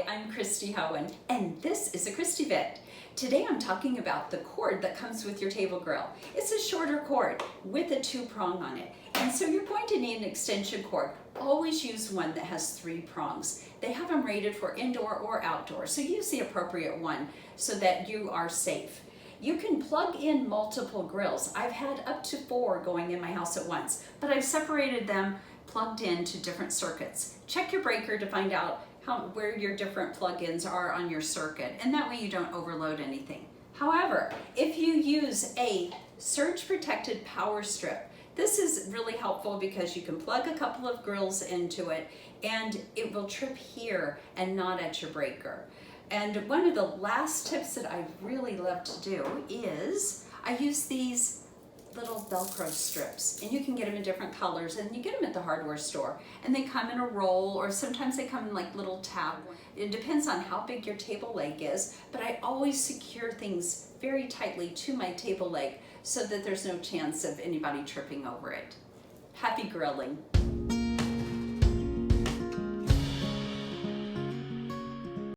Hi, I'm Christi Howen, and this is a Christi Vet. Today I'm talking about the cord that comes with your table grill. It's a shorter cord with a 2-prong on it. And so you're going to need an extension cord. Always use one that has 3 prongs. They have them rated for indoor or outdoor, so use the appropriate one so that you are safe. You can plug in multiple grills. I've had up to 4 going in my house at once, but I've separated them, plugged into different circuits. Check your breaker to find out where your different plug-ins are on your circuit, and that way you don't overload anything. However, if you use a surge protected power strip, this is really helpful because you can plug a couple of grills into it and it will trip here and not at your breaker. And one of the last tips that I really love to do is I use these little Velcro strips, and you can get them in different colors, and you get them at the hardware store, and they come in a roll, or sometimes they come in like little tab. It depends on how big your table leg is, but I always secure things very tightly to my table leg so that there's no chance of anybody tripping over it. Happy grilling.